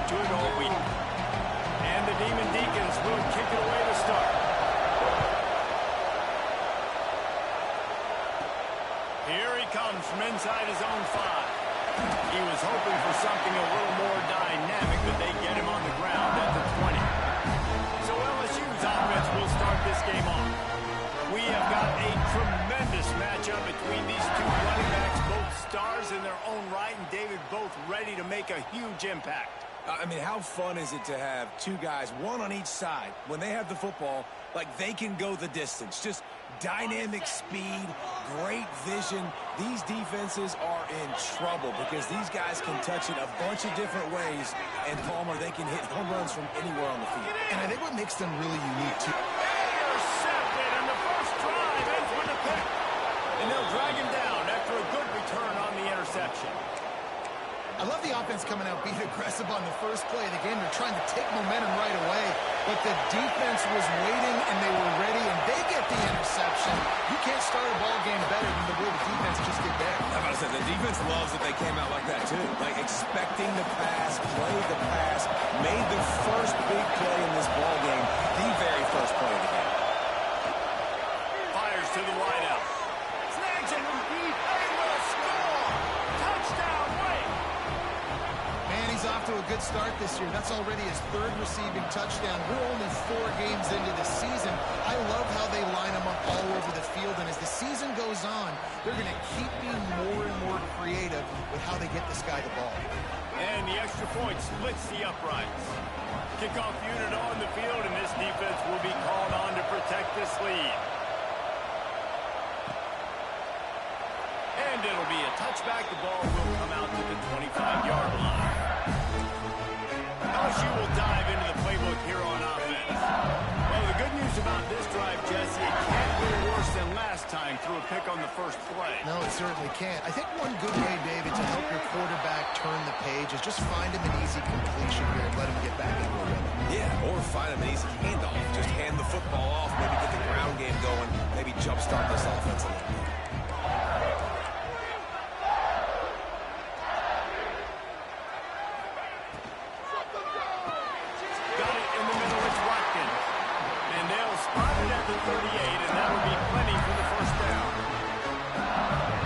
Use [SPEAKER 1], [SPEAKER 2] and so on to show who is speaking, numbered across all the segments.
[SPEAKER 1] to it all week. And the Demon Deacons will kick it away to start. Here he comes from inside his own 5. He was hoping for something a little more dynamic, but they get him on the ground at the 20. So LSU's offense will start this game off. We have got a tremendous matchup between these two running backs, both stars in their own right, and David, both ready to make a huge impact.
[SPEAKER 2] I mean, how fun is it to have two guys, one on each side, when they have the football, like they can go the distance. Just dynamic speed, great vision. These defenses are in trouble because these guys can touch it a bunch of different ways, and Palmer, they can hit home runs from anywhere on the field.
[SPEAKER 3] And I think what makes them really unique, too.
[SPEAKER 1] Intercepted, and the first drive ends with a pick. And they'll drag him down after a good return on the interception.
[SPEAKER 3] I love the offense coming out being aggressive on the first play of the game. They're trying to take momentum right away, but the defense was waiting, and they were ready, and they get the interception. You can't start a ball game better than the way the defense just did there.
[SPEAKER 2] I'm about to say, the defense loves that they came out like that, too. Like expecting the pass, played the pass, made the first big play in this ball game, the very first play of the game.
[SPEAKER 1] Fires to the wideout. Snags him from deep. They will score. Touchdown, Wake.
[SPEAKER 3] Man, he's off to a good start this year. That's already his 3rd receiving touchdown. We're only 4 games into the season. I love how they line him up all over the field, and as the season goes on, they're going to keep being more and more creative with how they get this guy the ball.
[SPEAKER 1] And the extra point splits the uprights. Kickoff unit on the field, and this defense will be called on to protect this lead. And it'll be a touchback. The ball will come out to the 25-yard line. LSU will dive into the playbook here on offense. Well, the good news about this drive, Jesse, it can't go worse than last time through a pick on the first play.
[SPEAKER 3] No, it certainly can't. I think one good way, David, to help your quarterback turn the page is just find him an easy completion here and let him get back into a rhythm.
[SPEAKER 2] Yeah, or find him an easy handoff. Just hand the football off, maybe get the ground game going, maybe jumpstart this offense a little bit.
[SPEAKER 1] Got it in the middle. It's Watkins. And they'll spot it at the 38, and that'll be plenty for the first down.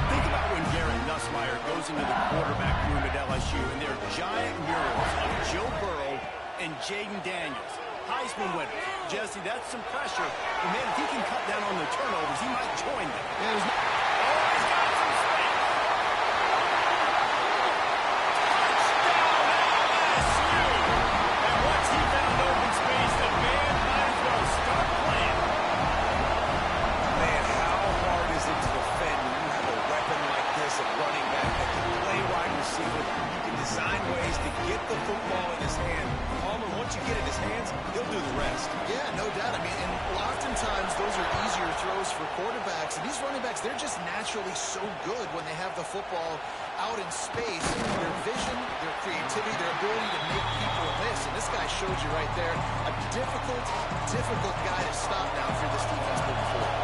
[SPEAKER 1] Think about when Garrett Nussmeier goes into the quarterback room at LSU, and there are giant murals of Joe Burrow and Jaden Daniels. Heisman winners. Jesse, that's some pressure. And man, if he can cut down on the turnovers, he might join them.
[SPEAKER 3] Yeah,
[SPEAKER 1] Oh, he's got some space. Touchdown, LSU. And once he found open space, the man might as well start playing.
[SPEAKER 2] Man, how hard is it to defend when you have a weapon like this at running back that can play wide receiver? You can design ways to get the football in his hand. Palmer, once you get it in his hands, he'll do the rest.
[SPEAKER 3] Yeah, no doubt. I mean, and oftentimes those are easier throws for quarterbacks. And these running backs, they're just naturally so good when they have the football out in space. Their vision, their creativity, their ability to make people miss. And this guy showed you right there a difficult guy to stop now for this defense moving forward.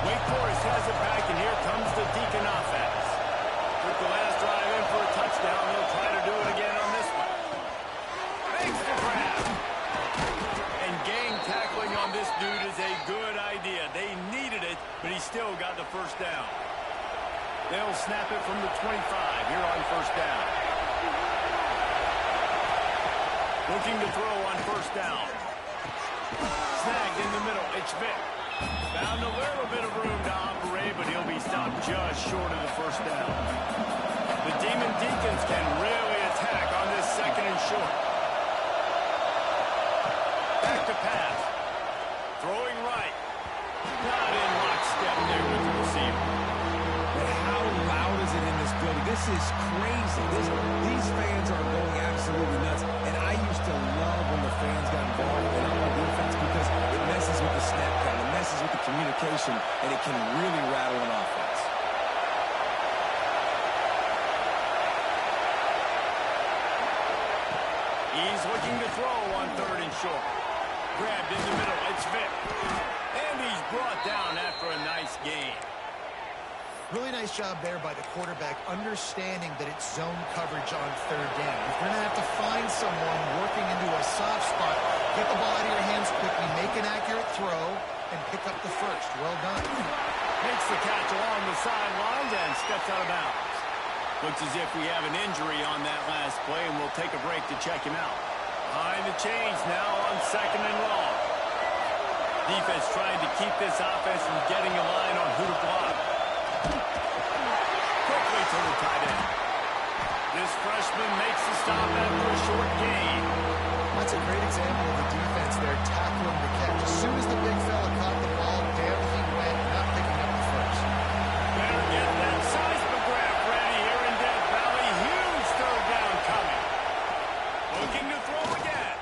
[SPEAKER 1] Wake Forest has it back, and here comes the Deacon offense. Took the last drive in for a touchdown. They'll try to do it again on this one. Makes the grab. And gang tackling on this dude is a good idea. They needed it, but he still got the first down. They'll snap it from the 25 here on first down. Looking to throw on first down. Snagged in the middle. It's Vick. Found a little bit of room to operate, but he'll be stopped just short of the first down. The Demon Deacons can really attack on this 2nd and short. Back to pass. Throwing right. Not in lockstep there with the receiver.
[SPEAKER 2] But how loud is it in this building? This is crazy. These fans are going absolutely nuts. And I used to love when the fans got involved in our defense because it messes with the snap count, it messes with the communication, and it can really rattle an offense.
[SPEAKER 1] He's looking to throw on 3rd and short. Grabbed in the middle. It's Vick. And he's brought down after a nice gain.
[SPEAKER 3] Really nice job there by the quarterback, understanding that it's zone coverage on third down. If you're going to have to find someone working into a soft spot, get the ball out of your hands quickly, make an accurate throw, and pick up the first. Well done.
[SPEAKER 1] Makes the catch along the sidelines and steps out of bounds. Looks as if we have an injury on that last play, and we'll take a break to check him out. Behind the chains now on 2nd and long. Defense trying to keep this offense from getting a line on who to block. Quickly to the tight end. This freshman makes the stop after a short gain.
[SPEAKER 3] That's a great example of the defense there tackling the catch. As soon as the big fella caught the ball, down he went, not picking up the first.
[SPEAKER 1] Better get that seismograph ready here in Death Valley. Huge third down coming. Looking to throw again.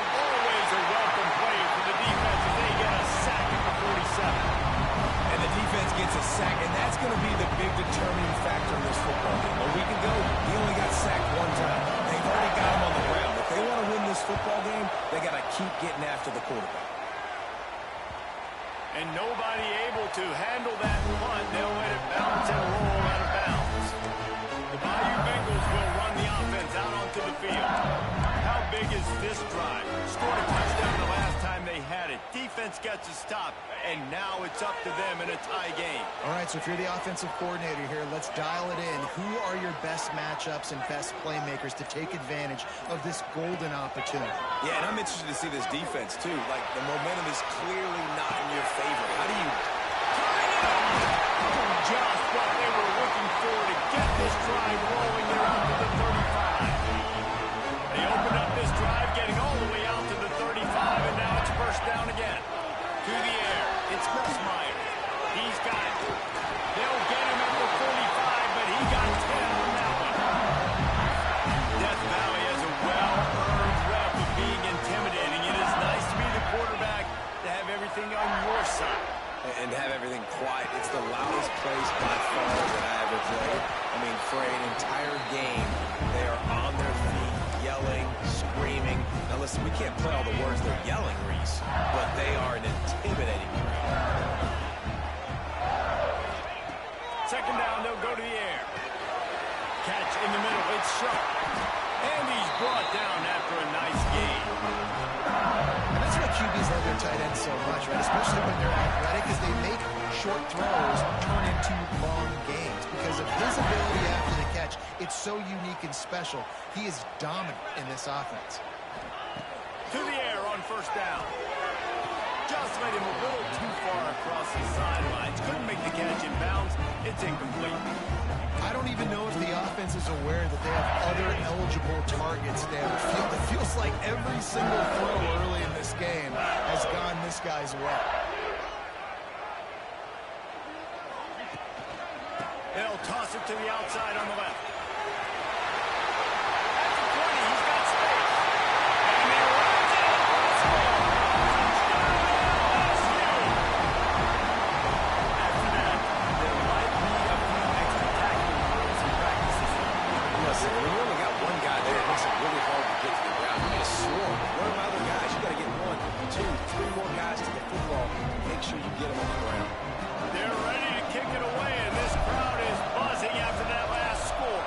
[SPEAKER 1] Always a welcome play for the defense as they get a sack at the 47.
[SPEAKER 2] And the defense gets a sack, and that's going to be the big determining factor in this football game. A week ago, he only got sacked one time. They've already got him on the ground. If they want to win this football game, they got to keep getting after the quarterback.
[SPEAKER 1] And nobody able to handle that punt. They'll let it bounce and roll out of bounds. The Bayou Bengals will run the offense out onto the field. How big is this drive? Scored a touchdown the last time they had it. Defense gets a stop, and now it's up to them in a tie game.
[SPEAKER 3] All right, so if you're the offensive coordinator here, let's dial it in. Who are your best matchups and best playmakers to take advantage of this golden opportunity?
[SPEAKER 2] Yeah, and I'm interested to see this defense, too. Like, the momentum is clearly not in your favor. How do you...
[SPEAKER 1] Just what they were looking for to get this drive rolling there out to the 35. They opened up this drive, getting all the way out to the 35, and now it's first down again. To the air, it's Nussmeier. He's got it. They'll get him at the 45, but he got 10 on that one. Death Valley has a well-earned rep of being intimidating. It is nice to be the quarterback, to have everything on your side.
[SPEAKER 2] And have everything quiet. It's the loudest place by far that I ever played. I mean, for an entire game, they are on their feet, yelling, screaming. Now listen, we can't play all the words they're yelling, Reese, but they are an intimidating crowd.
[SPEAKER 1] Second down, they'll go to the air. Catch in the middle, it's Sharp. And he's brought down after a nice gain.
[SPEAKER 3] And that's why QBs love their tight ends so much, right? Especially when they're athletic, because they make short throws turn into long gains. Because of his ability after the catch, it's so unique and special. He is dominant in this offense.
[SPEAKER 1] To the air on first down. Just made him a little too far across the sidelines. Couldn't make the catch in bounds. It's incomplete.
[SPEAKER 3] I don't even know if the offense is aware that they have other eligible targets downfield. It feels like every single throw early in this game has gone this guy's way.
[SPEAKER 1] They'll toss it to the outside on the left. At the 20, he's got space. And he runs it. Let's go. After that, there might be a few extra tackling drills in practices.
[SPEAKER 2] Listen, when you only got one guy there, it makes it really hard to get to the ground. You need a swarm. Where are my other guys? You got to get 1, 2, 3 more guys to the football. Make sure you get them on the ground.
[SPEAKER 1] They're ready to kick it away, and this crowd is buzzing after that last score.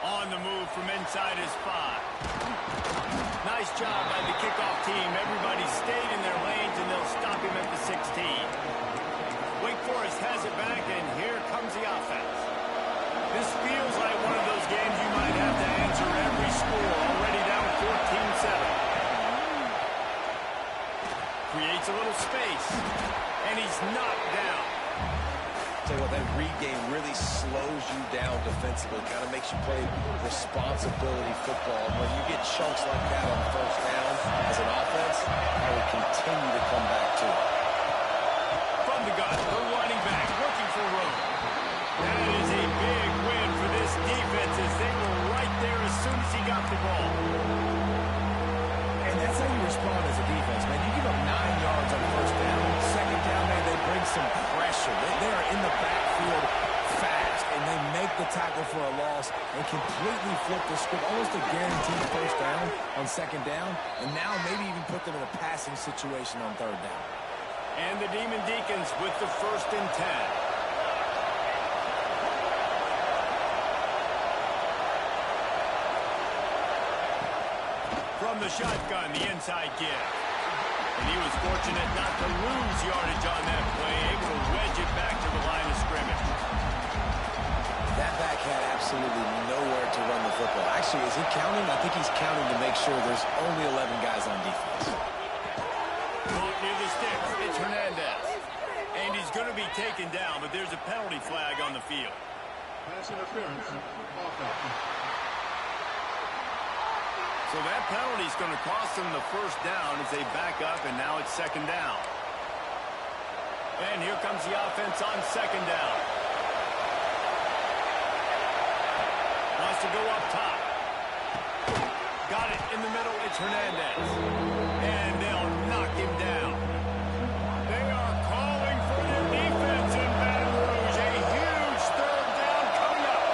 [SPEAKER 1] On the move from inside his 5. Nice job by the kickoff team. Everybody stayed in their lanes, and they'll stop him at the 16. Wake Forest has it back, and here comes the offense. This feels like one of those games you might have to answer every score. Already down 14-7. Creates a little space, and he's knocked down.
[SPEAKER 2] Tell you what, that read game really slows you down defensively. Kind of makes you play responsibility football. When you get chunks like that on first down as an offense, I will continue to come back to it.
[SPEAKER 1] From the gun, the running back looking for room. That is a big win for this defense as they were right there as soon as he got the ball.
[SPEAKER 2] And that's how you respond as a defense, man. You give up 9 yards on first down. Second down, man, they bring some pressure. They are in the backfield fast, and they make the tackle for a loss and completely flip the script, almost a guaranteed first down on second down, and now maybe even put them in a passing situation on third down.
[SPEAKER 1] And the Demon Deacons with the 1st and 10. From the shotgun, the inside give. And he was fortunate not to lose yardage on that play, able to wedge it back to the line of scrimmage.
[SPEAKER 2] That back had absolutely nowhere to run the football. Actually, is he counting? I think he's counting to make sure there's only 11 guys on defense.
[SPEAKER 1] Caught near the sticks. It's Hernandez. And he's going to be taken down, but there's a penalty flag on the field.
[SPEAKER 4] Pass interference. Offense.
[SPEAKER 1] So that penalty is going to cost them the 1st down as they back up, and now it's 2nd down. And here comes the offense on 2nd down. Wants to go up top. Got it in the middle. It's Hernandez. And they'll knock him down. They are calling for their defense in Baton Rouge. A huge 3rd down coming up.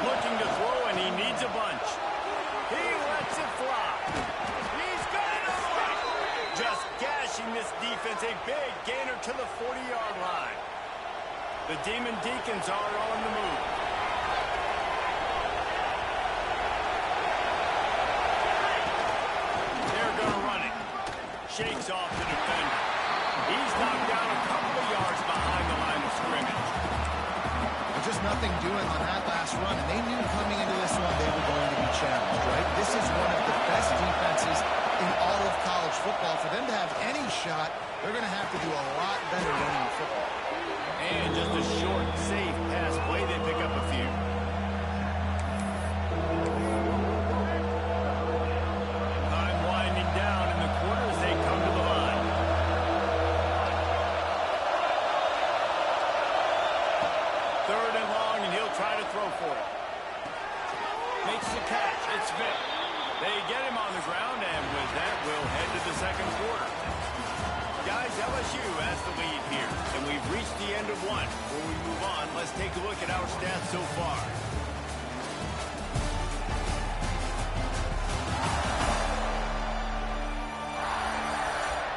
[SPEAKER 1] Looking to throw, and he needs a bunch. He lets it fly. He's got it away. Just gashing this defense. A big gainer to the 40-yard line. The Demon Deacons are on the move. They're going to run it. Shakes off the defender. He's knocked down a couple of yards behind the line of scrimmage.
[SPEAKER 3] Just nothing doing on that last run, and they knew coming into this one they were going to be challenged, right? This is one of the best defenses in all of college football. For them to have any shot, they're going to have to do a lot better running the football.
[SPEAKER 1] And just a short, safe pass play, they pick up a few. Time winding down in the quarter as they come to the line. Third and long, and he'll try to throw for it. Makes the catch. It's Vick. They get him on the ground, and with that, we'll head to the 2nd quarter. Guys, LSU has the lead here, and we've reached the end of one. Before we move on, let's take a look at our stats so far.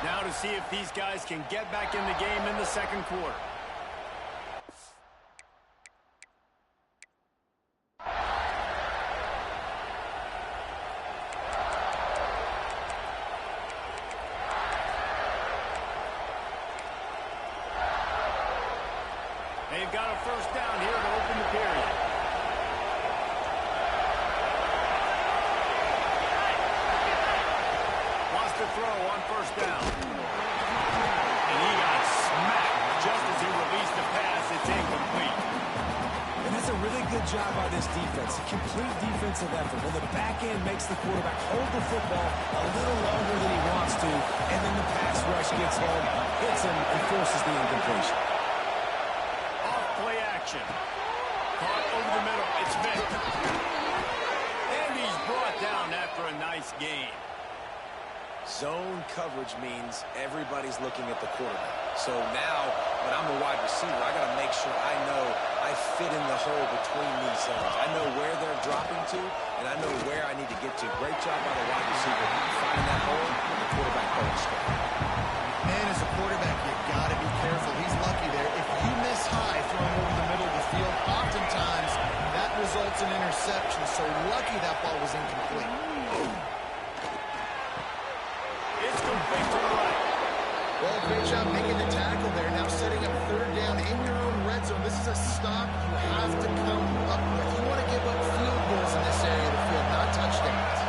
[SPEAKER 1] Now to see if these guys can get back in the game in the 2nd quarter. They've got a 1st down here to open the period. Wants to throw on 1st down. And he got smacked just as he released the pass. It's incomplete.
[SPEAKER 2] And that's a really good job by this defense. A complete defensive effort. When the back end makes the quarterback hold the football a little longer than he wants to, and then the pass rush gets home, hits him, and forces the incompletion.
[SPEAKER 1] Play action. Caught over the middle. It's Vick. And he's brought down after a nice gain.
[SPEAKER 2] Zone coverage means everybody's looking at the quarterback. So now, when I'm a wide receiver, I got to make sure I know I fit in the hole between these zones. I know where they're dropping to, and I know where I need to get to. Great job by the wide receiver. Finding that hole, the quarterback going straight.
[SPEAKER 3] Man, as a quarterback, you got to be careful. He's lucky there. If you miss high throwing over the middle of the field, oftentimes that results in interception. So lucky that ball was incomplete.
[SPEAKER 1] It's complete to the right.
[SPEAKER 3] Well, great job making the tackle there. Now setting up 3rd down in your own red zone. This is a stop you have to come up with. You want to give up field goals in this area of the field, not touchdowns.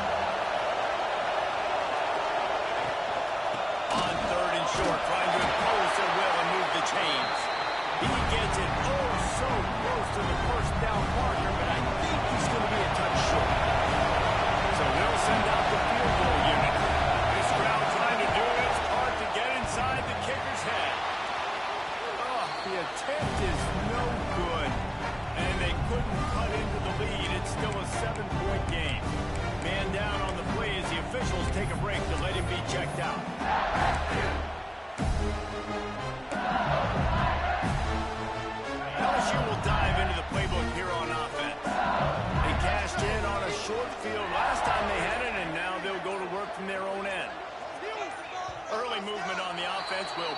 [SPEAKER 1] On 3rd and short, trying to impose their will and move the chains. He gets it so close to the 1st down marker, but I think he's going to be a touch short. So they'll send out the field goal unit. This crowd trying to do its part to get inside the kicker's head. Oh, the attempt is no good. And they couldn't cut into the lead. It's still a 7-point game. Man down on the play as the officials take a break to let him be checked out.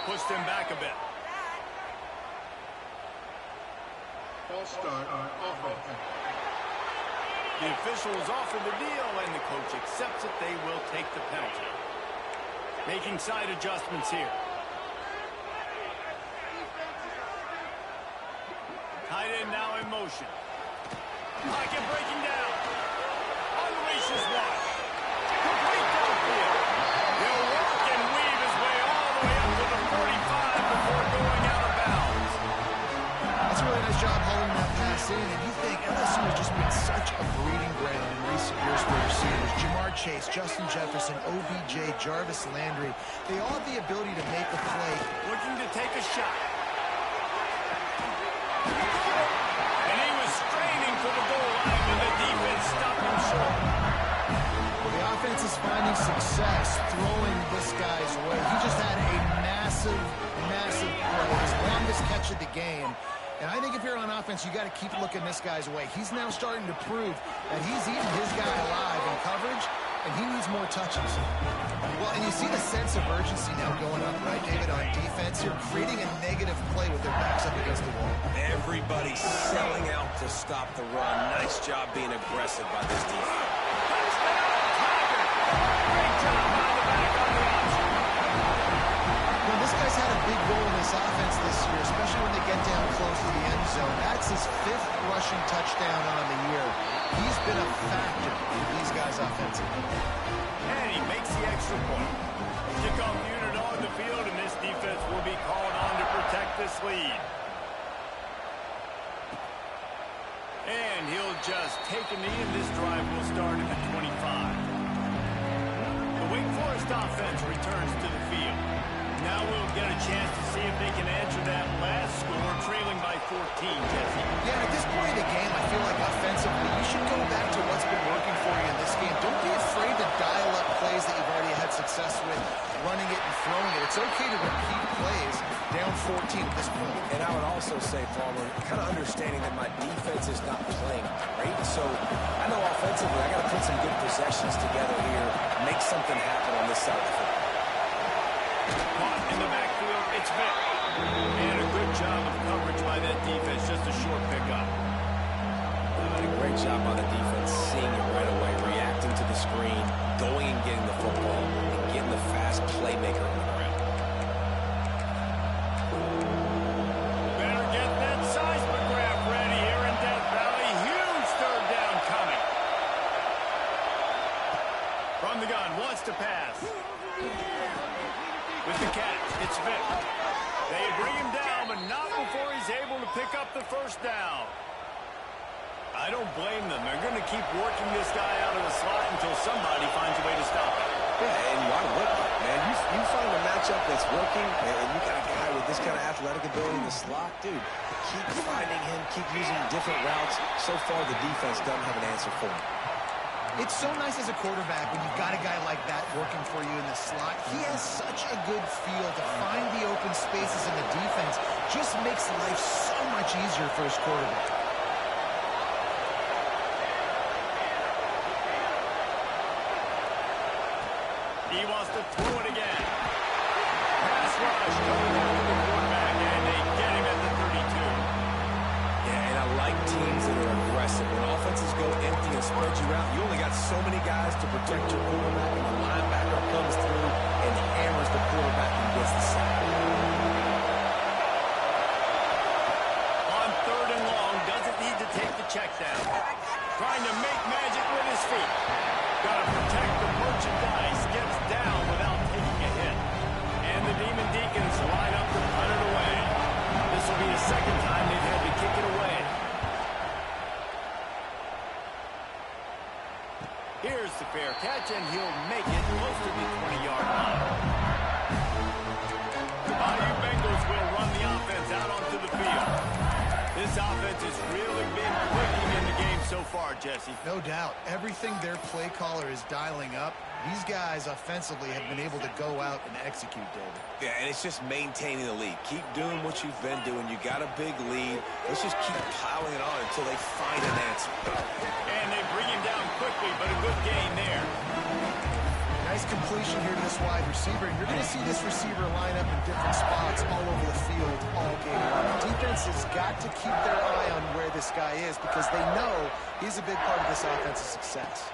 [SPEAKER 1] pushed them back a bit.
[SPEAKER 4] False start on offense.
[SPEAKER 1] The officials offer the deal, and the coach accepts it. They will take the penalty. Making side adjustments here. Tight end now in motion. Pocket breaking down. Unleashes one. Complete downfield. He'll walk and weave his way all the way up to the 45 before going out of bounds.
[SPEAKER 3] That's a really nice job holding that pass in, and you think LSU has just been such a breeding ground in recent years for receivers. Jamar Chase, Justin Jefferson, OBJ, Jarvis Landry. They all have the ability to make a play.
[SPEAKER 1] Looking to take a shot. And he was straining for the goal line, and the defense stopped him short.
[SPEAKER 3] Well, the offense is finding success throwing this guy's way. He just had a massive play, his longest catch of the game. And I think if you're on offense, you got to keep looking this guy's way. He's now starting to prove that he's eating his guy alive in coverage, and he needs more touches. Well, and you see the sense of urgency now going up, right, David, on defense. You're creating a negative play with their backs up against the wall.
[SPEAKER 2] Everybody's selling out to stop the run. Nice job being aggressive by this defense.
[SPEAKER 1] Great job by the back on the option.
[SPEAKER 3] Well, this guy's had a big role in this offense this year, especially when they get down close to the end zone. That's his 5th rushing touchdown on the year. He's been a factor in these guys offensively.
[SPEAKER 1] And he makes the extra point. Kickoff unit on the field, and this defense will be called on to protect this lead. And he'll just take a knee, and this drive will start at the 25. The Wake Forest offense returns to the field. Now we'll get a chance to see if they can answer that last score, trailing by 14, Jesse.
[SPEAKER 3] Yeah, at this point in the game, I feel like offensively, you should go back to what's been working for you in this game. Don't be afraid to dial up plays that you've already had success with, running it and throwing it. It's okay to repeat plays down 14 at this point.
[SPEAKER 2] And I would also say, Palmer, kind of understanding that my defense is not playing great. So I know offensively I got to put some good possessions together here, make something happen on this side of the football.
[SPEAKER 1] Caught in the backfield, it's Vick. And a good job of coverage by that defense, just a short pickup.
[SPEAKER 2] A great job by the defense, seeing it right away, reacting to the screen, going and getting the football, and getting the fast playmaker on the ground.
[SPEAKER 1] Better get that seismograph ready here in Death Valley. Huge third down coming. From the gun, wants to pass. With the catch, it's Vick. They bring him down, but not before he's able to pick up the first down. I don't blame them. They're going to keep working this guy out of the slot until somebody finds a way to stop it.
[SPEAKER 2] Yeah, and why wouldn't you, man? You find a matchup that's working, and you got a guy with this kind of athletic ability in the slot, dude, keep finding him, keep using different routes. So far, the defense doesn't have an answer for him.
[SPEAKER 3] It's so nice as a quarterback when you've got a guy like that working for you in the slot. He has such a good feel to find the open spaces in the defense. Just makes life so much easier for his quarterback.
[SPEAKER 1] He wants to throw it again. Pass rush coming after the quarterback, and they get him at the 32.
[SPEAKER 2] Yeah, and I like teams that are aggressive. When offenses go empty and spread you out, you only got so many guys to protect your quarterback, and the linebacker comes through and hammers the quarterback and gets the sack.
[SPEAKER 1] On 3rd and long, doesn't need to take the check down. Trying to make magic with his feet. Got to protect the merchandise. Gets down without taking a hit. And the Demon Deacons line up to punt it away. This will be the second time they've had to kick it away. Here's the fair catch, and he'll make it close to the 20-yard line. The Bayou Bengals will run the offense out onto the field. This offense has really been clicking in the game so far, Jesse.
[SPEAKER 3] No doubt. Everything their play caller is dialing up, these guys offensively have been able to go out and execute, David.
[SPEAKER 2] Yeah, and it's just maintaining the lead. Keep doing what you've been doing. You got a big lead. Let's just keep piling it on until they find an answer.
[SPEAKER 1] And they bring him down quickly, but a good gain there.
[SPEAKER 3] Now Nice completion here to this wide receiver. And you're going to see this receiver line up in different spots all over the field all game long. The defense has got to keep their eye on where this guy is because they know he's a big part of this offense's success.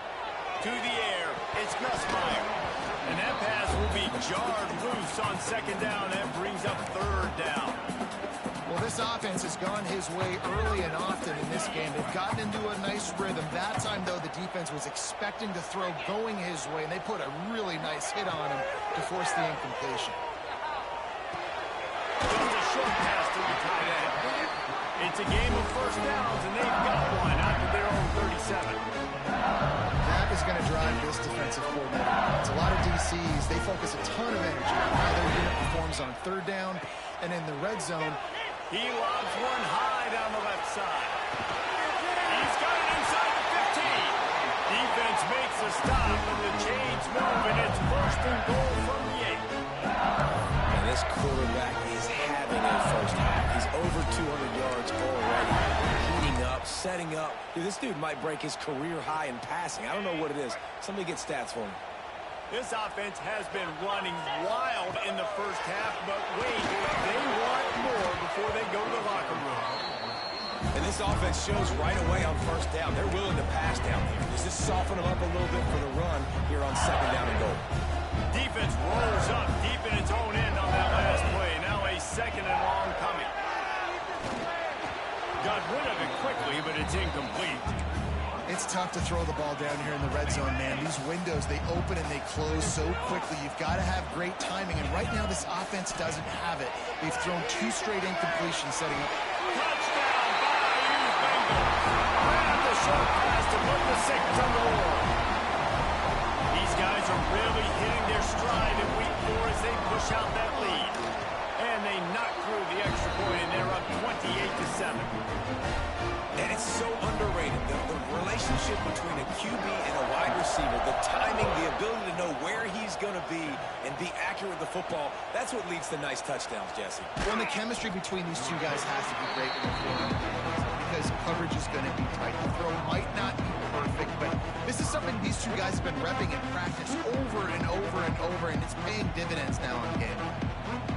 [SPEAKER 1] To the air, it's Nussmeier. And that pass will be jarred loose on second down. That brings up third down.
[SPEAKER 3] Well, this offense has gone his way early and often in this game. They've gotten into a nice rhythm. That time, though, the defense was expecting to throw going his way, and they put a really nice hit on him to force the incompletion.
[SPEAKER 1] It's a short pass to the tight end. It's a game of first downs, and they've got one after their own 37.
[SPEAKER 3] That is going to drive this defensive coordinator nuts. A lot of DCs, they focus a ton of energy on how their unit performs on third down and in the red zone.
[SPEAKER 1] He lobs one high down the left side. He's got it inside the 15. Defense makes a stop, and the chains move, and it's first and goal from the 8.
[SPEAKER 2] And this quarterback is having a first half. He's over 200 yards already. Heating up, setting up. Dude, this dude might break his career high in passing. I don't know what it is. Somebody get stats for him.
[SPEAKER 1] This offense has been running wild in the first half, but wait, they want more before they go to the locker room.
[SPEAKER 2] And this offense shows right away on first down. They're willing to pass down here. Does this soften them up a little bit for the run here on second down and goal?
[SPEAKER 1] Defense rolls up deep in its own end on that last play. Now a second and long coming. Got rid of it quickly, but it's incomplete.
[SPEAKER 3] It's tough to throw the ball down here in the red zone, man. These windows, they open and they close so quickly. You've got to have great timing, and right now this offense doesn't have it. They've thrown 2 straight incompletions setting up.
[SPEAKER 1] Touchdown, Bayou Bengals. Grab the short pass to put the 6 on the board. These guys are really hitting their stride in week 4 as they push out that lead. And they knock through the extra point, and they're up 28-7.
[SPEAKER 2] And it's so underrated. The relationship between a QB and a wide receiver, the timing, the ability to know where he's going to be and be accurate with the football, that's what leads to nice touchdowns, Jesse.
[SPEAKER 3] Well, the chemistry between these two guys has to be great when they're throwing because coverage is going to be tight. The throw might not be perfect, but this is something these two guys have been repping in practice over and over and over, and it's paying dividends now in the game.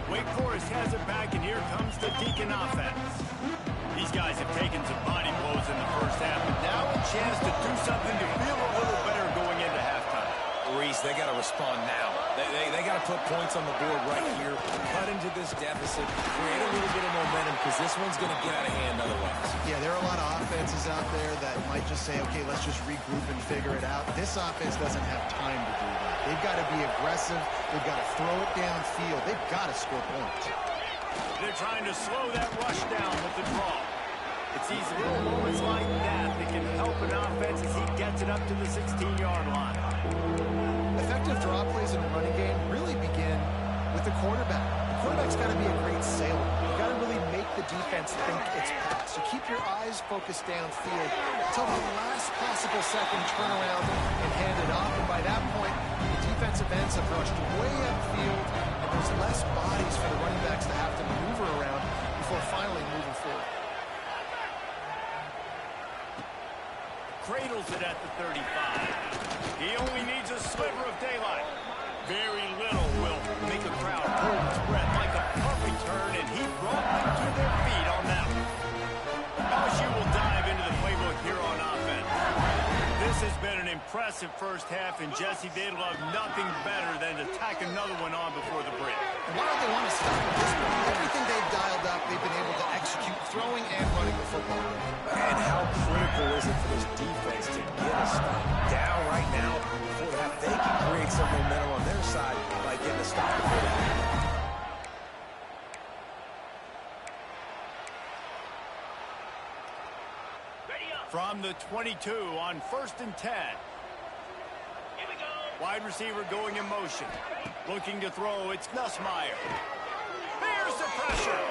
[SPEAKER 1] Wake Forest has it back, and here comes the Deacon offense. These guys have taken some body blows in the first half, but now a chance to do something to feel a little better going into halftime.
[SPEAKER 2] Reese, they got to respond now. They got to put points on the board right here, cut into this deficit, create a little bit of momentum, because this one's going to get out of hand otherwise.
[SPEAKER 3] Yeah, there are a lot of offenses out there that might just say, okay, let's just regroup and figure it out. This offense doesn't have time to do that. They've got to be aggressive. They've got to throw it downfield. They've got to score points.
[SPEAKER 1] They're trying to slow that rush down with the draw. It's these little moments like that that can help an offense as he gets it up to the 16-yard line.
[SPEAKER 3] Effective draw plays in a running game really begin with the quarterback. The quarterback's got to be a great sailor. You've got to really make the defense think it's pass. So keep your eyes focused downfield until the last possible second, turn around and hand it off. And by that point, the defensive ends have rushed way upfield, and there's less bodies for the running backs to have to maneuver around before finally moving forward.
[SPEAKER 1] Cradles it at the 35. He only needs a sliver of daylight. Very little will make a crowd hold its breath like a punt return, and he brought them to their feet on that one. LSU will dive into the playbook here on offense. This has been an impressive first half, and Jesse, they'd love nothing better than to tack another one on before the break.
[SPEAKER 3] And why don't they want to stop at this point? Everything they've dialed up, they've been able to execute throwing and running the football.
[SPEAKER 2] And how critical is it for this defense to get a stop down right now before that they can create some momentum on their side by getting a stop before that.
[SPEAKER 1] From the 22 on 1st and 10. Wide receiver going in motion. Looking to throw, it's Nussmeier. There's the pressure.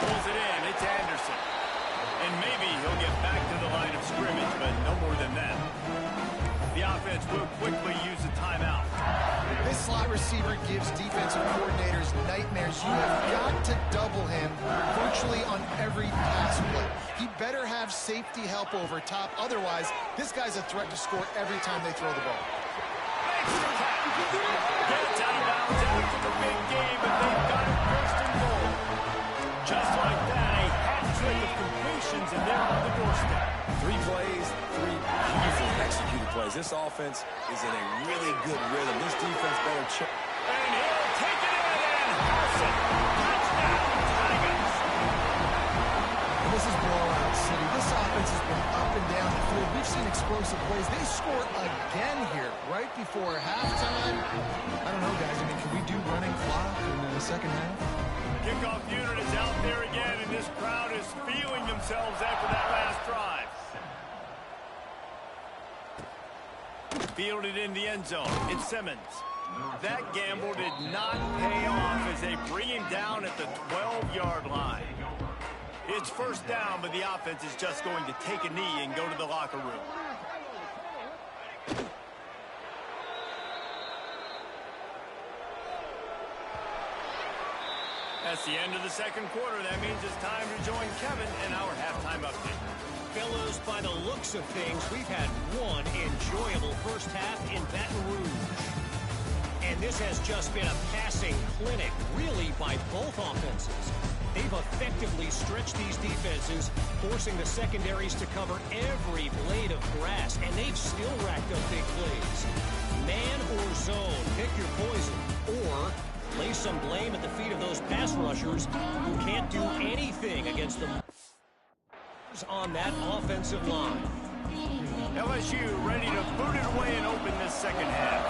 [SPEAKER 1] Pulls it in, it's Anderson. And maybe he'll get back to the line of scrimmage, but no more than that. The offense will quickly use a timeout.
[SPEAKER 3] This slot receiver gives defensive coordinators nightmares. You have got to double him virtually on every pass play. He better have safety help over top. Otherwise, this guy's a threat to score every time they throw the ball.
[SPEAKER 1] Makes Gets out of bounds after the big game, but they've got it first and goal. Just like that, a hat trick of completions, and they're on the doorstep.
[SPEAKER 2] 3 plays, 3 beautifully executed plays. This offense is in a really good rhythm. This defense better check.
[SPEAKER 1] And he'll take it in and has it. Touchdown, Tigers.
[SPEAKER 3] This is blowout city. This offense has been up and down the field. We've seen explosive plays. They score again here right before halftime. I don't know, guys. I mean, can we do running clock in the second half?
[SPEAKER 1] Kickoff unit is out there again, and this crowd is feeling themselves after that last drive. Fielded in the end zone. It's Simmons. That gamble did not pay off as they bring him down at the 12-yard line. It's first down, but the offense is just going to take a knee and go to the locker room. That's the end of the second quarter. That means it's time to join Kevin in our halftime update.
[SPEAKER 5] Fellows, by the looks of things, we've had one enjoyable first half in Baton Rouge. And this has just been a passing clinic, really, by both offenses. They've effectively stretched these defenses, forcing the secondaries to cover every blade of grass, and they've still racked up big plays. Man or zone, pick your poison, or lay some blame at the feet of those pass rushers who can't do anything against them on that offensive line.
[SPEAKER 1] LSU ready to boot it away and open this second half.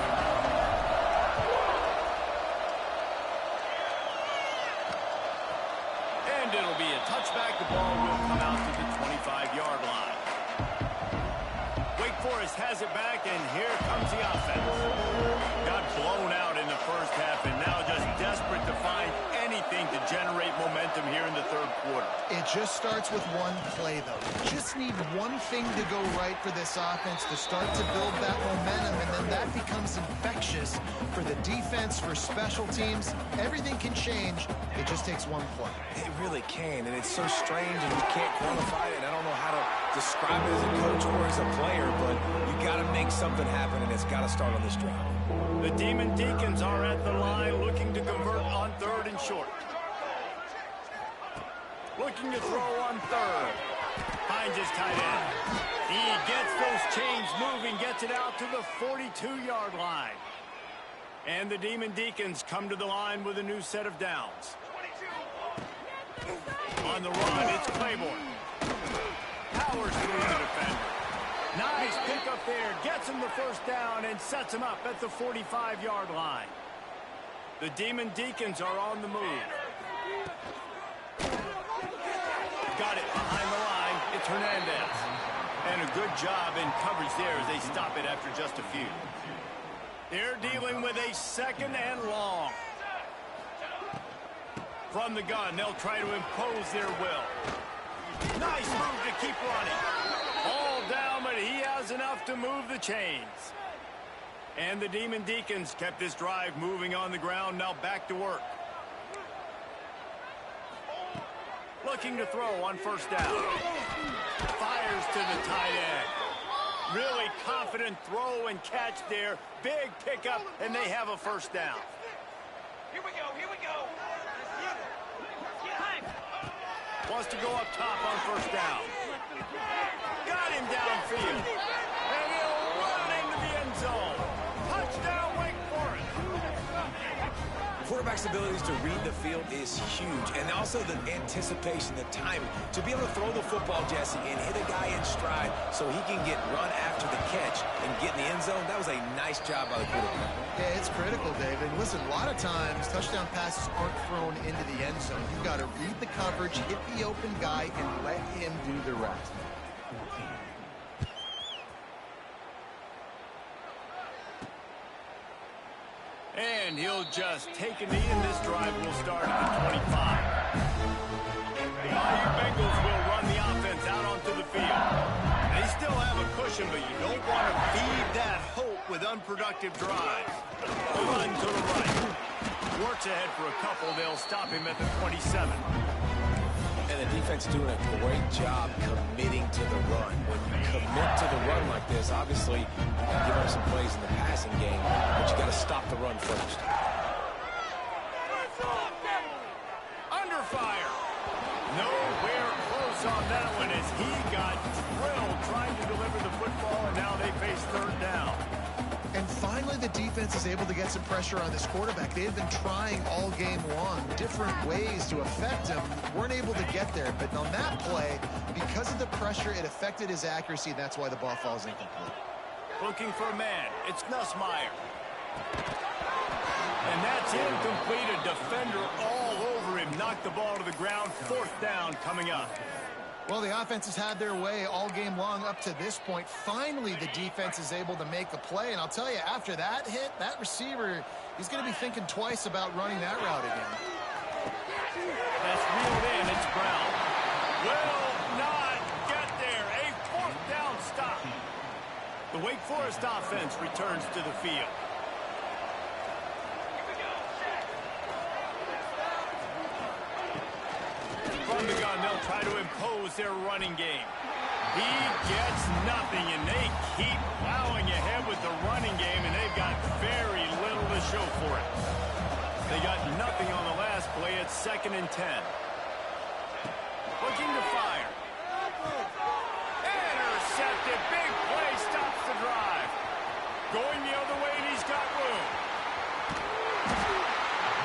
[SPEAKER 1] And it'll be a touchback. The ball will come out to the 25-yard line. Wake Forest has it back, and here comes the offense. Got blown out in the first half, and now just desperate to find anything to generate momentum here in the third quarter.
[SPEAKER 3] It just starts with one play, though. You just need one thing to go right for this offense to start to build that momentum, and then that becomes infectious for the defense, for special teams. Everything can change. It just takes one play.
[SPEAKER 2] It really can, and it's so strange, and you can't quantify it. I don't know how to describe it as a coach or as a player, but you got to make something happen, and it's got to start on this drive.
[SPEAKER 1] The Demon Deacons are at the line looking to convert on third and short. Looking to throw on third. Finds his tight end. He gets those chains moving, gets it out to the 42-yard line. And the Demon Deacons come to the line with a new set of downs. On the run, it's Claiborne. Powers through the defender. Nice pick up there. Gets him the first down and sets him up at the 45-yard line. The Demon Deacons are on the move. Got it behind the line. It's Hernandez. And a good job in coverage there as they stop it after just a few. They're dealing with a second and long. From the gun, they'll try to impose their will. Nice move to keep running. All down, but he has enough to move the chains. And the Demon Deacons kept this drive moving on the ground, now back to work. Looking to throw on first down. Fires to the tight end. Really confident throw and catch there. Big pickup, and they have a first down.
[SPEAKER 6] Here we go, here we go.
[SPEAKER 1] Wants to go up top on first down. Got him downfield. And he'll run into the end zone. Touchdown, Wake Forest.
[SPEAKER 2] Quarterback's abilities to read the field is huge, and also the anticipation, the timing. To be able to throw the football, Jesse, and hit a guy in stride so he can get run after the catch and get in the end zone, that was a nice job by the quarterback.
[SPEAKER 3] Yeah, it's critical, David. Listen, a lot of times touchdown passes aren't thrown into the end zone. You've got to read the coverage, hit the open guy, and let him do the rest.
[SPEAKER 1] And he'll just take a knee, and this drive will start at the 25. The Bayou Bengals will run the offense out onto the field. They still have a cushion, but you don't want to feed that hope with unproductive drives. A run to the right. Works ahead for a couple. They'll stop him at the 27.
[SPEAKER 2] And And the defense is doing a great job committing to the run. When you commit to the run like this, obviously, you can give up some plays in the passing game, but you got to stop the run first.
[SPEAKER 1] Under fire. Nowhere close on that one as he got drilled trying to deliver the football, and now they face third down.
[SPEAKER 3] And finally, the defense is able to get some pressure on this quarterback. They had been trying all game long different ways to affect him. Weren't able to get there. But on that play, because of the pressure, it affected his accuracy. And that's why the ball falls incomplete.
[SPEAKER 1] Looking for a man. It's Nussmeier. And that's incomplete. A defender all over him. Knocked the ball to the ground. Fourth down coming up.
[SPEAKER 3] Well, the offense has had their way all game long up to this point. Finally, the defense is able to make a play. And I'll tell you, after that hit, that receiver, he's going to be thinking twice about running that route again.
[SPEAKER 1] That's reeled in. It's Brown. Will not get there. A fourth down stop. The Wake Forest offense returns to the field. From the gun, they'll try to impose their running game. He gets nothing, and they keep plowing ahead with the running game, and they've got very little to show for it. They got nothing on the last play. It's 2nd and 10. Looking to fire. Intercepted. Big play stops the drive. Going the other way, and he's got room.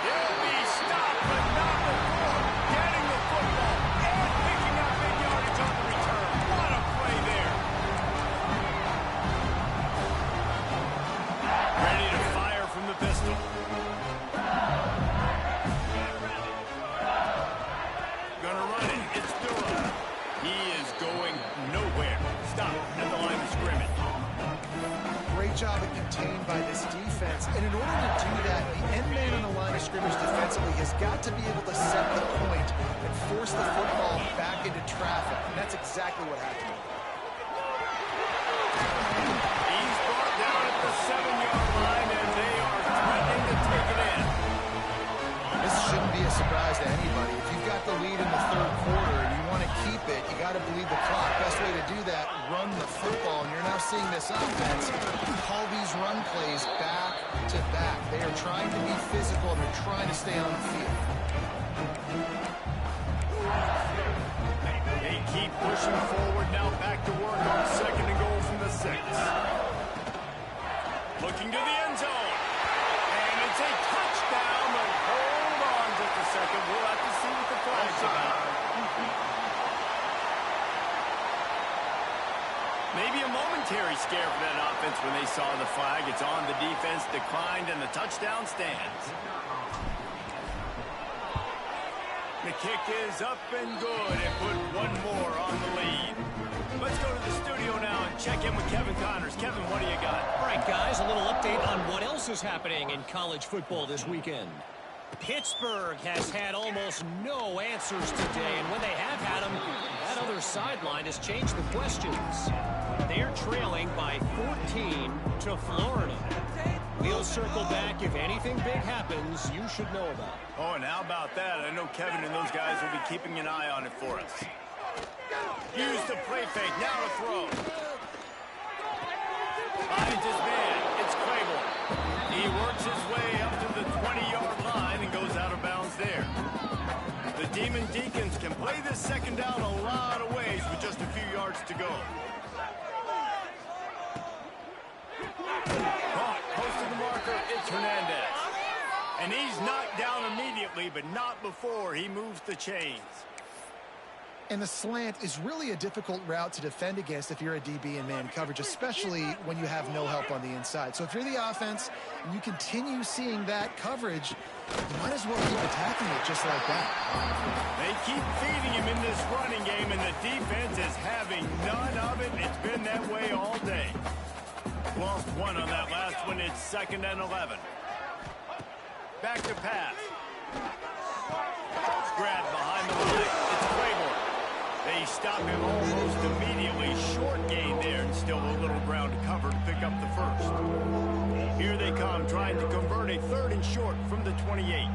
[SPEAKER 1] He'll be stopped, but not before getting the football and picking up big yardage on the return. What a play there. Ready to fire from the pistol. Gonna run it. It's Durham. He is going nowhere. Stop at the line of scrimmage.
[SPEAKER 3] Great job of contained by this defense. And in order to do that, the end man on the line of scrimmage defensively has got to be able to set the point and force the football back into traffic. And that's exactly what happened.
[SPEAKER 1] He's brought down at the 7-yard line, and they are threatening to take it in.
[SPEAKER 3] This shouldn't be a surprise to anybody. If you've got the lead in the third quarter and you want to keep it, you got to bleed the clock. Best way to do that, run the football. And you're now seeing this offense call these run plays back to back. They are trying to be physical, and they're trying to stay on the field.
[SPEAKER 1] They keep pushing forward now, back to work on 2nd and goal from the 6. Looking to the end zone. And it's a touchdown, but hold on just a second. We'll have to see what the flag's about. Maybe a momentary scare for that offense when they saw the flag. It's on. The defense declined, and the touchdown stands. The kick is up and good, and put one more on the lead. Let's go to the studio now and check in with Kevin Connors. Kevin, what do you got?
[SPEAKER 5] All right, guys, a little update on what else is happening in college football this weekend. Pittsburgh has had almost no answers today, and when they have had them, that other sideline has changed the questions. They're trailing by 14 to Florida. We'll circle back. If anything big happens, you should know about it.
[SPEAKER 1] Oh, and how about that? I know Kevin and those guys will be keeping an eye on it for us. Use the play fake. Now to throw. Finds his man. It's Claiborne. He works his way up to the 20-yard line and goes out of bounds there. The Demon Deacons can play this 2nd down a lot of ways with just a few yards to go. Caught, close to the marker, it's Hernandez. And he's knocked down immediately, but not before he moves the chains.
[SPEAKER 3] And the slant is really a difficult route to defend against if you're a DB in man coverage, especially when you have no help on the inside. So if you're the offense and you continue seeing that coverage, you might as well keep attacking it just like that.
[SPEAKER 1] They keep feeding him in this running game, and the defense is having none of it. It's been that way all day. Lost one on that last one. It's 2nd and 11. Back to pass. Grabbed behind the line. It's Claiborne. They stop him almost immediately. Short gain there, and still a little ground to cover to pick up the first. Here they come, trying to convert a 3rd and short from the 28.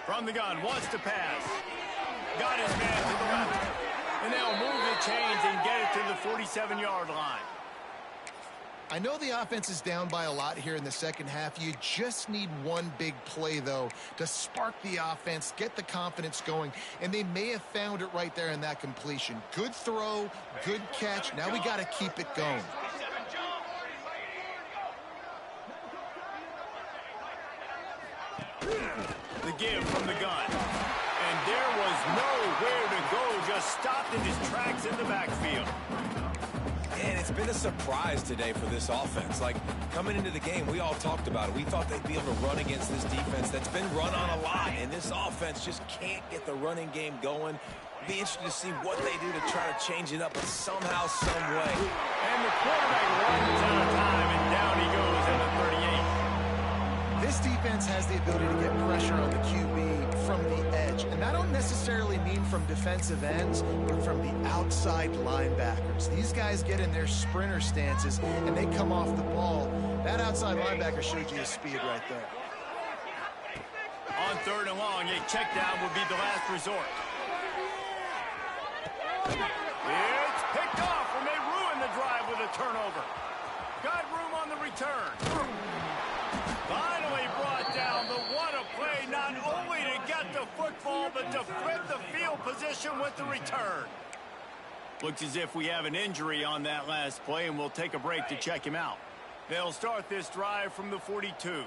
[SPEAKER 1] From the gun, wants to pass. Got his man to the left. And they'll move the chains and get it to the 47-yard line.
[SPEAKER 3] I know the offense is down by a lot here in the second half. You just need one big play, though, to spark the offense, get the confidence going, and they may have found it right there in that completion. Good throw, good catch. Now we got to keep it going.
[SPEAKER 1] The give from the gun. And there was nowhere to go, just stopped in his tracks in the backfield.
[SPEAKER 2] And it's been a surprise today for this offense. Like, coming into the game, we all talked about it. We thought they'd be able to run against this defense that's been run on a lot. And this offense just can't get the running game going. Be interested to see what they do to try to change it up somehow, some way.
[SPEAKER 1] And the quarterback runs out of time, and down he goes at the 38.
[SPEAKER 3] This defense has the ability to get pressure on the QB from the edge. And that don't necessarily mean from defensive ends, but from the outside linebackers. These guys get in their sprinter stances, and they come off the ball. That outside linebacker showed you his speed right there.
[SPEAKER 1] On 3rd and long, a check down would be the last resort. It's picked off, and they ruin the drive with a turnover. Got room on the return. Finally brought down, but what a play, not only to get the football, but to flip the field position with the return. Looks as if we have an injury on that last play, and we'll take a break to check him out. They'll start this drive from the 42.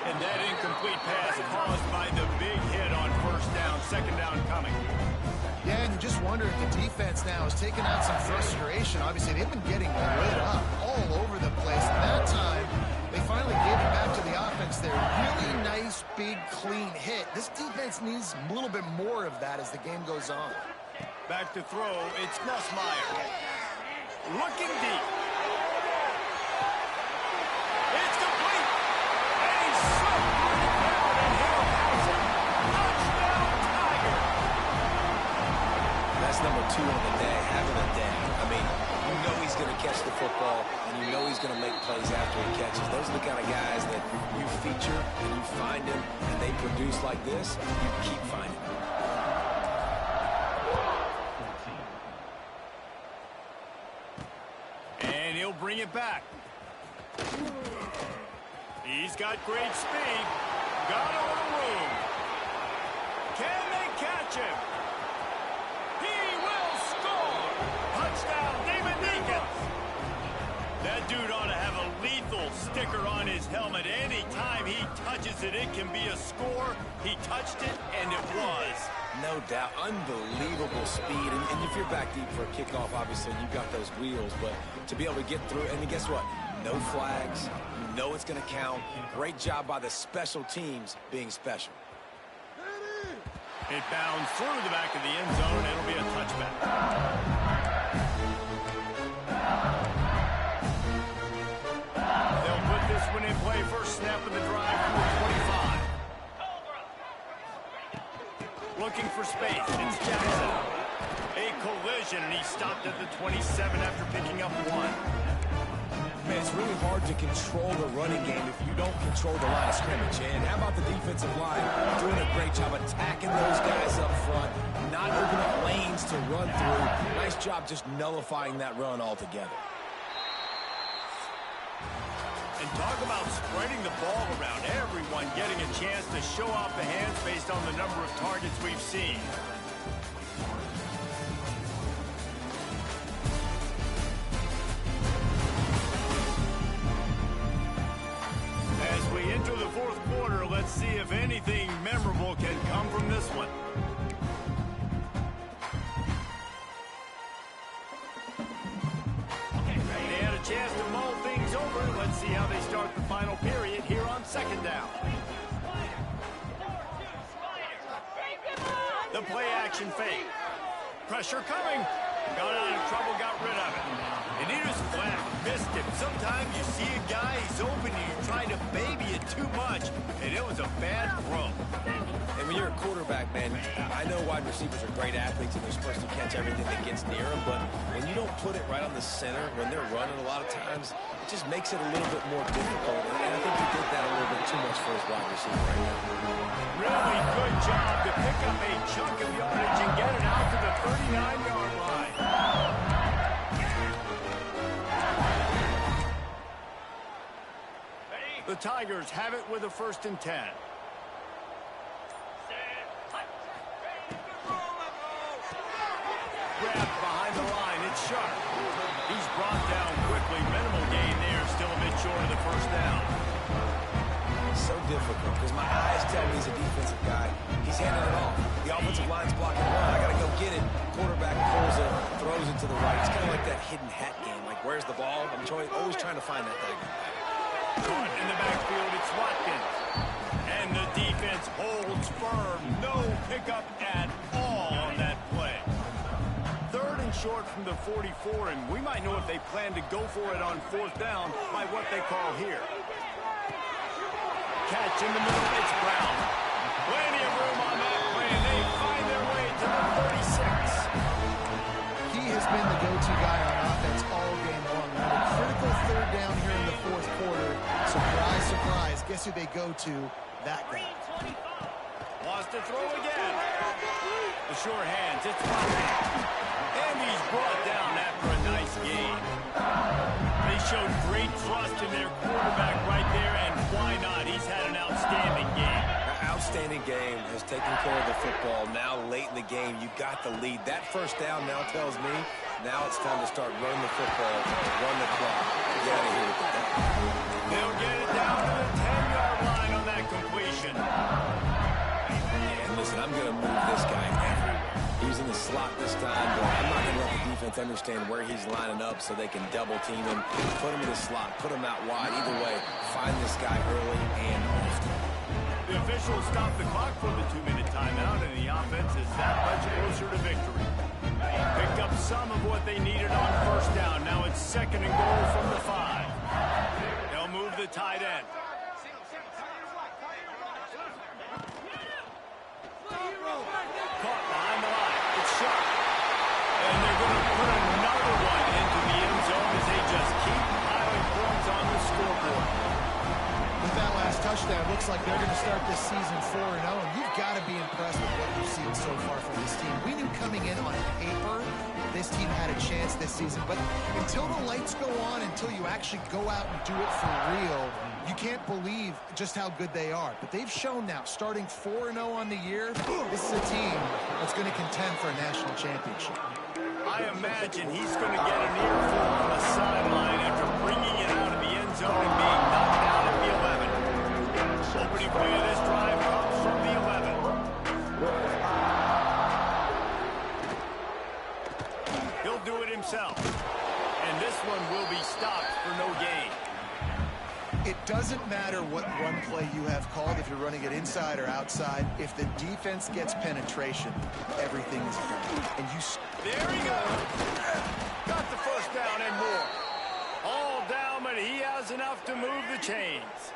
[SPEAKER 1] And that incomplete pass caused by the big hit on 1st down, 2nd down coming.
[SPEAKER 3] Yeah, and you just wonder if the defense now is taking out some frustration. Obviously, they've been getting lit up all over the place. And that time, they finally gave it back to the offense there. Really nice, big, clean hit. This defense needs a little bit more of that as the game goes on.
[SPEAKER 1] Back to throw, it's Nussmeier. Looking deep. It's complete. And he's slipped through the crowd, and Hill has it. Touchdown, Tiger.
[SPEAKER 2] That's number 2 on the day, having a day. I mean, you know he's going to catch the football, and you know he's going to make plays after he catches. Those are the kind of guys that you feature, and you find them, and they produce like this, you keep finding them.
[SPEAKER 1] And he'll bring it back. He's got great speed. Got a little room. Can they catch him? He will score! Touchdown, David Deacons! That dude ought to have a lethal sticker on his helmet. Anytime he touches it, it can be a score. He touched it, and it was.
[SPEAKER 2] No doubt. Unbelievable speed. And if you're back deep for a kickoff, obviously, you've got those wheels. But to be able to get through, and guess what? No flags. You know it's going to count. Great job by the special teams being special.
[SPEAKER 1] It bounds through the back of the end zone. It'll be a touchback. They'll put this one in play. First snap of the drive from the 25. Looking for space. It's Jackson. A collision, and he stopped at the 27 after picking up 1.
[SPEAKER 2] Man, it's really hard to control the running game if you don't control the line of scrimmage. And how about the defensive line doing a great job attacking those guys up front, not opening up lanes to run through. Nice job just nullifying that run altogether.
[SPEAKER 1] And talk about spreading the ball around. Everyone getting a chance to show off the hands based on the number of targets we've seen. As we enter the 4th quarter, let's see if anything memorable can come from this one. They had a chance to mull things over. Let's see how they start the final period here on 2nd down. The play action fake. Pressure coming. Got out of trouble, got rid of it. And he was flat, missed him. Sometimes you see a guy, he's open, and you try to baby it too much, and it was a bad throw.
[SPEAKER 2] And when you're a quarterback, man, I know wide receivers are great athletes and they're supposed to catch everything that gets near them, but when you don't put it right on the center, when they're running a lot of times, it just makes it a little bit more difficult. And I think he did that a little bit too much for his wide receiver right now.
[SPEAKER 1] Really good job to pick up a chunk of yardage and get it out to the 39-yard line. The Tigers have it with a 1st and 10. Grabbed behind the line. It's Sharp. He's brought down quickly. Minimal gain there. Still a bit short of the 1st down.
[SPEAKER 2] It's so difficult because my eyes tell me he's a defensive guy. He's handing it off. The offensive line's blocking one. I got to go get it. Quarterback pulls it, throws it to the right. It's kind of like that hidden hat game. Like, where's the ball? I'm always trying to find that thing.
[SPEAKER 1] Caught in the backfield, it's Watkins. And the defense holds firm. No pickup at all on that play. 3rd and short from the 44, and we might know if they plan to go for it on 4th down by what they call here. Catch in the middle, it's Brown. Plenty of room on that play, and they find their way to the 36.
[SPEAKER 3] He has been the go-to guy on offense all game long. Now, a critical 3rd down here in the 4th quarter. Surprise, surprise. Guess who they go to? That guy.
[SPEAKER 1] Wants to throw again. The sure hands, it's Watkins. And he's brought down after a nice gain. They showed great trust in their quarterback right there, and why not? He's had an outstanding game.
[SPEAKER 2] Outstanding game, has taken care of the football. Now late in the game, you got the lead. That 1st down now tells me now it's time to start running the football, run the clock. Get out of here with that.
[SPEAKER 1] They'll get it down to the 10-yard line on that completion.
[SPEAKER 2] And listen, I'm going to move this guy everywhere. He's in the slot this time, but I'm not going to let the defense understand where he's lining up so they can double team him, put him in the slot, put him out wide. Either way, find this guy early and often.
[SPEAKER 1] The officials stopped the clock for the 2-minute timeout, and the offense is that much closer to victory. Picked up some of what they needed on 1st down. Now it's 2nd and goal from the 5. They'll move the tight end. Caught behind the line. It's Sharp. And they're going to put another one into the end zone as they just keep piling points on the scoreboard.
[SPEAKER 3] With that last touchdown, looks like they're going to start this season 4-0. And you've got to be impressed with what you've seen so far from this team. We knew coming in on paper this team had a chance this season, but until the lights go on, until you actually go out and do it for real, you can't believe just how good they are. But they've shown now, starting 4-0 on the year, this is a team that's going to contend for a national championship.
[SPEAKER 1] I imagine he's going to get an earful on the sideline after bringing it out of the end zone and being knocked out at the 11. Opening play of this drive comes from the 11. He'll do it himself. And this one will be stopped for no gain.
[SPEAKER 3] It doesn't matter what run play you have called, if you're running it inside or outside. If the defense gets penetration, everything is done. And
[SPEAKER 1] there he goes. Got the 1st down and more. All down, but he has enough to move the chains.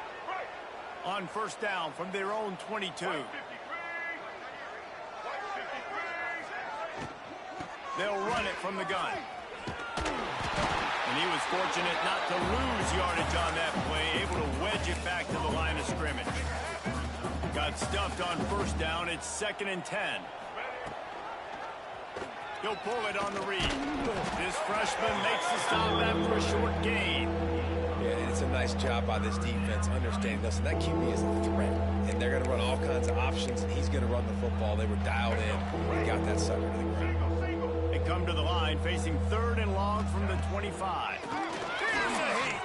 [SPEAKER 1] On 1st down from their own 22. They'll run it from the gun. And he was fortunate not to lose yardage on that play, able to wedge it back to the line of scrimmage. Got stuffed on 1st down. It's 2nd and 10. He'll pull it on the read. This freshman makes the stop after a short gain.
[SPEAKER 2] Yeah, it's a nice job by this defense understanding this. And that QB is a threat. And they're going to run all kinds of options, and he's going to run the football. They were dialed in. He got that sucker to the ground.
[SPEAKER 1] They come to the line, facing 3rd and long from the 25. Here's a hit.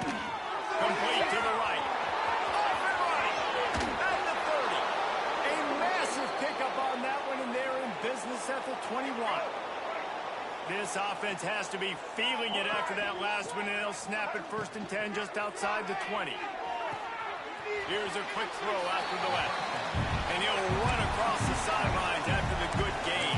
[SPEAKER 1] Complete to the right. Off and right. At the 30. A massive pickup on that one, and they're in business at the 21. This offense has to be feeling it after that last one, and they'll snap it 1st and 10 just outside the 20. Here's a quick throw out to the left. And he'll run across the sidelines after the good gain.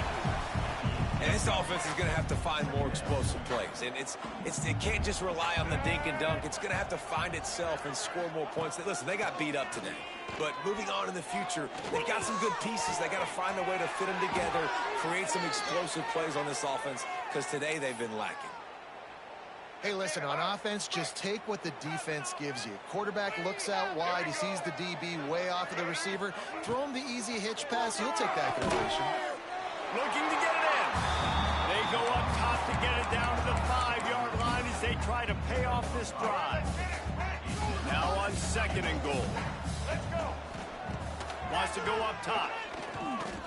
[SPEAKER 2] And This offense is going to have to find more explosive plays. And it can't just rely on the dink and dunk. It's going to have to find itself and score more points. Listen, they got beat up today. But moving on in the future, they've got some good pieces. They got to find a way to fit them together, create some explosive plays on this offense, because today they've been lacking.
[SPEAKER 3] Hey, listen, on offense, just take what the defense gives you. Quarterback looks out wide. He sees the DB way off of the receiver. Throw him the easy hitch pass. He'll take that completion.
[SPEAKER 1] Looking to get it in. They go up top to get it down to the 5-yard line as they try to pay off this drive. Now on 2nd and goal.
[SPEAKER 6] Let's go.
[SPEAKER 1] Wants to go up top.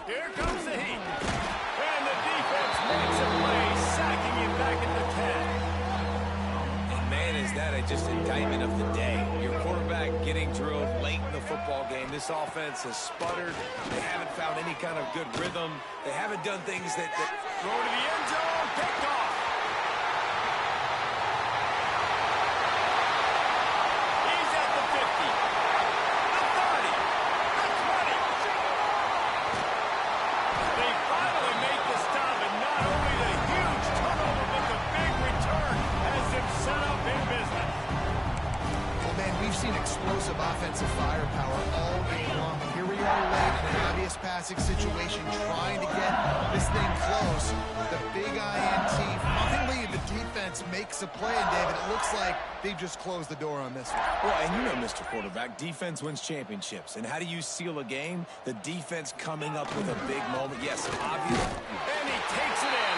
[SPEAKER 1] Here comes the heat. And the defense makes a play, sacking him back at the 10.
[SPEAKER 2] And man, is that just indictment of the day. Your quarterback getting drilled late in the football game. This offense has sputtered. They haven't found any kind of good rhythm. They haven't done things that...
[SPEAKER 1] Throw to the end zone, picked off. He's at the 50. The 30. The 20. They finally make the stop, and not only the huge turnover, but the big return has them set up in business.
[SPEAKER 3] Well, man, we've seen explosive offensive firepower all game long. And here we are late in an obvious passing situation, trying to get this thing close. The big INT, finally the defense makes a play, and David, it looks like they've just closed the door on this one.
[SPEAKER 2] Well, and you know, Mr. Quarterback, defense wins championships. And how do you seal a game? The defense coming up with a big moment. Yes, obvious.
[SPEAKER 1] And he takes it in.